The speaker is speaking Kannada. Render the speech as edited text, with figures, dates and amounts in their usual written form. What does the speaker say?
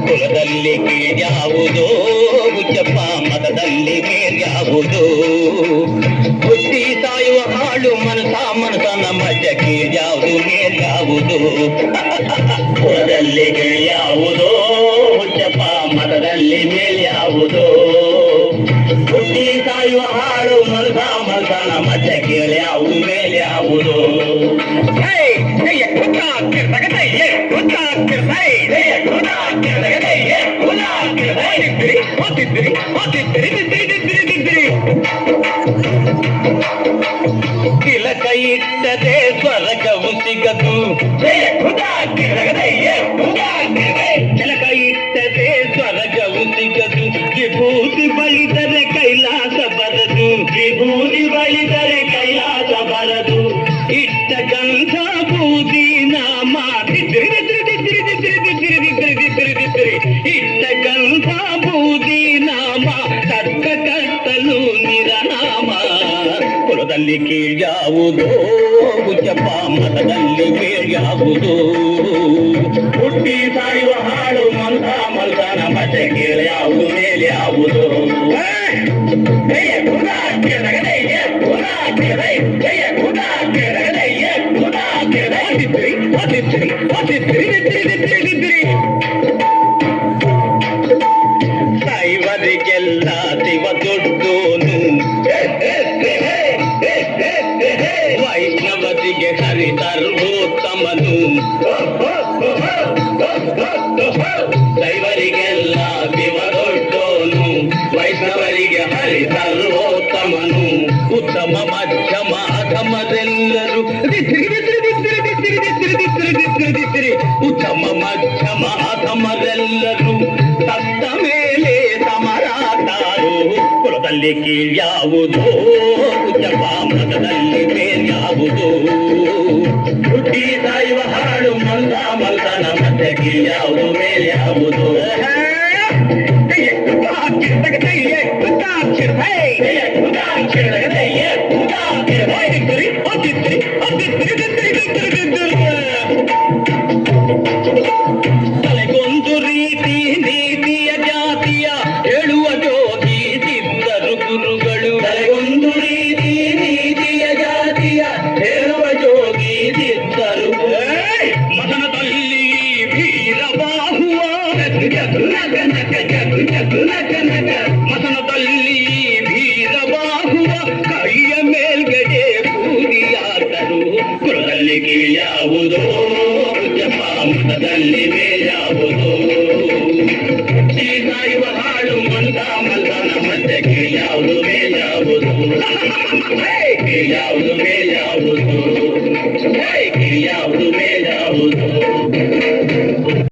ಕುಲದಲ್ಲಿ ಕೀಳ್ಯಾವುದೋ ಹುಚ್ಚಪ್ಪ, ಮತದಲ್ಲಿ ಮೇಲ್ಯಾವುದೋ. ಹುಟ್ಟಿ ಸಾಯುವ ಹಾಳು ಮನಸನ ಮಧ್ಯ ಕೀಳ್ಯಾವುದು ಮೇಲ್ಯಾವುದು. ಕುಲದಲ್ಲಿ ಕೀಳ್ಯಾವುದೋ ಹುಚ್ಚಪ್ಪ, ಮತದಲ್ಲಿ ಮೇಲ್ಯಾವುದೋ. ಹುಟ್ಟಿ ಸಾಯುವ ಹಾಳು ಮನಸನ ಮಧ್ಯ ಕೀಳ್ಯಾವುದು ಮೇಲ್ಯಾವುದು. ತಿಲಕ ಇಟ್ಟದೆ ಸ್ವರ್ಗವು ಸಿಗದು. ತಿಲಕ ಇಟ್ಟದೆ ಸ್ವರ್ಗವು ಸಿಗದು. ವಿಭೂತಿ ಬಳಿದರೆ ಕೈಲಾಸ ಬರದು. ವಿಭೂತಿ ಬಳಿದರೆ ಕೈಲಾಸ ಬರದು. ಇಟ್ಟ ಗಂಧ ಬೂದಿ ನಾಮ ಇಟ್ಟ ಗಂಧ ಬೂದಿ ನಾಮ ಕಟ್ಟ ಕಟ್ಟಲು ನಿರನಾಮ. ಕುಲದಲ್ಲಿ ಕೀಳ್ಯಾವುದೋ ಹುಚ್ಚಪ್ಪ, ಮತದಲ್ಲಿ ಮೇಲ್ಯಾವುದೋ. ಹುಟ್ಟಿ ಸಾಯುವ ಹಾಳು ಮಲ್ಕನ ಮತ್ತೆ ಕೀಳ್ಯಾವುದು ಮೇಲ್ಯಾವುದು. ದೈವರಿಗೆಲ್ಲ ಶಿವ ದೊಡ್ಡೋನು, ವೈಷ್ಣವರಿಗೆ ಹರಿ ಸರ್ವೋತ್ತಮನು. ದೈವರಿಗೆಲ್ಲ ಶಿವ ದೊಡ್ಡೋನು, ವೈಷ್ಣವರಿಗೆ ಹರಿ ಸರ್ವೋತ್ತಮನು. ಉತ್ತಮ ಮಧ್ಯಮ ಅಧಮರೆಲ್ಲರೂ ಉತ್ತಮ ಮಧ್ಯಮ ಅಧಮರೆಲ್ಲರೂ ಸತ್ತ ಮೇಲೆ ಸಮರಾತಾರು. ಕುಲದಲ್ಲಿ ಕೀಳ್ಯಾವುದೋ ಹುಚ್ಚಪ್ಪ, ಮತದಲ್ಲಿ ಮೇಲ್ಯಾವುದೋ. ಹುಟ್ಟಿ ಸಾಯುವ ಹಾಳು ಮಲ್ಕನ ಮತ್ತೆ ಕೀಳ್ಯಾವುದು ಮೇಲ್ಯಾವುದು. ತಲೆಗೊಂದು ರೀತಿ ನೀತಿಯ ಜಾತಿಯ ಹೇಳುವ ಜೋಗಿ ಸಿದ್ಧರು ಗುರುಗಳು. ತಲೆಗೊಂದು ರೀತಿ ನೀತಿಯ ಜಾತಿಯ ಹೇಳುವ ಜೋಗಿ ಸಿದ್ಧರು. ಮದನದಲ್ಲಿ ವೀರಬಾಹುವ ಮದನದಲ್ಲಿ ವೀರಬಾಹುವ ಕೈಯ ಮೇಲ್ಗಡೆ ಬೂದಿಯಾದರು. ಕುಲದಲ್ಲಿ ಕೀಳ್ಯಾವುದೋ ಹುಚ್ಚಪ್ಪ, ಮತದಲ್ಲಿ ಮೇಲ್ಯಾವುದೋ. ಸಾಯುವ ಹಾಳು ಮಲ್ಕನ ಮತ್ತೆ ಕೀಳ್ಯಾವುದು ಮೇಲ್ಯಾವುದು. ಕೀಳ್ಯಾವುದು ಮೇಲ್ಯಾವುದು.